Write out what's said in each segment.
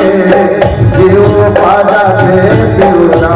जीव पाजा के दिलना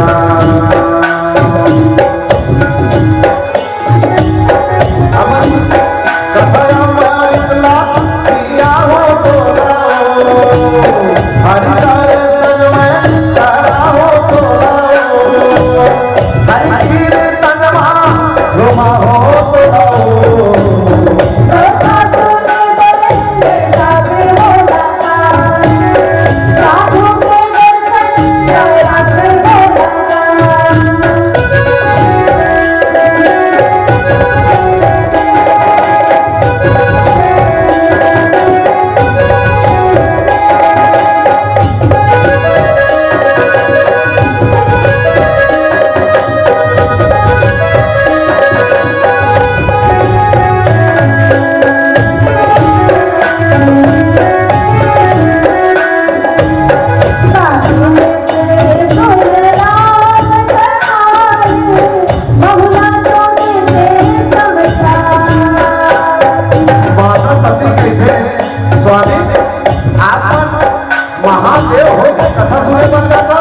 महादेव हो कथा सुने बन जाता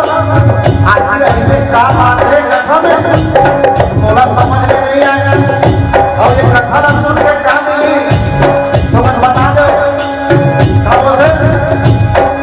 आज ऐसे का बात है कथा में मोला समझ में नहीं आया और ये कथा ना सुन के क्या मिली समझ बता दो क्या बोल रहे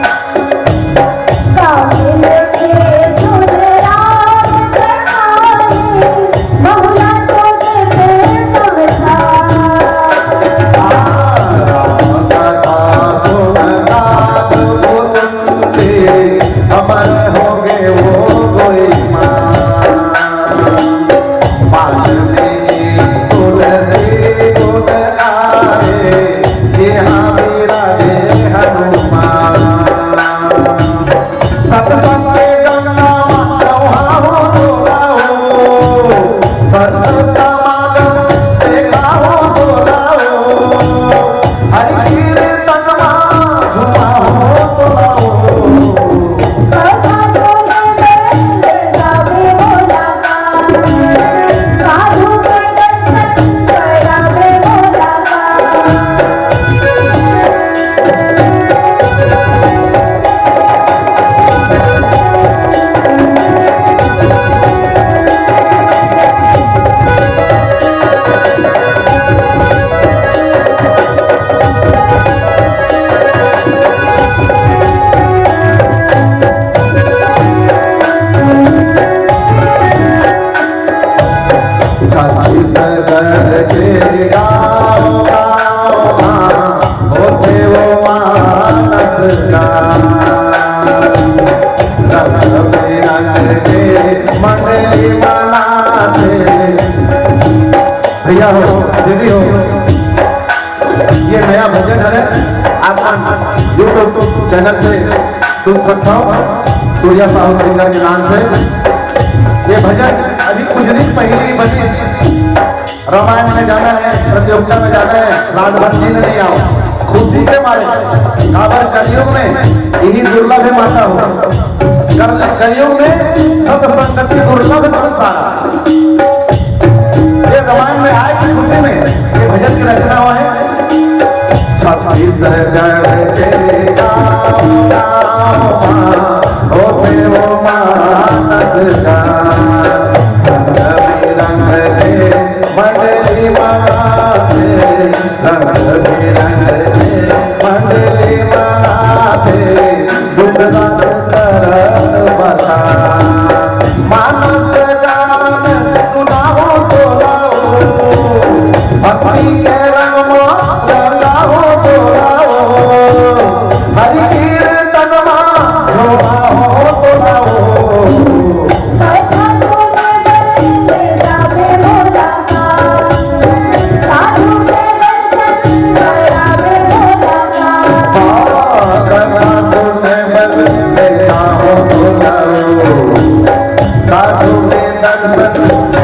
भैया हो दीदी हो ये नया भजन है आप यूट्यूब चैनल से सुन सकते हो सूर्या साहू सिंगर के नाम से। ये भजन अभी कुछ दिन पहले ही बनी रामायण में जाना है प्रतियोगिता में जाना है राजभर जी ने नहीं आओ खुशी के मारे काबर कलयुग में यही दुर्लभ है माता हो कलयुग में सत संगति दुर्लभ सारा ये रामायण में आए की खुशी में ये भजन की रचना हुआ है। साधु में दर्शन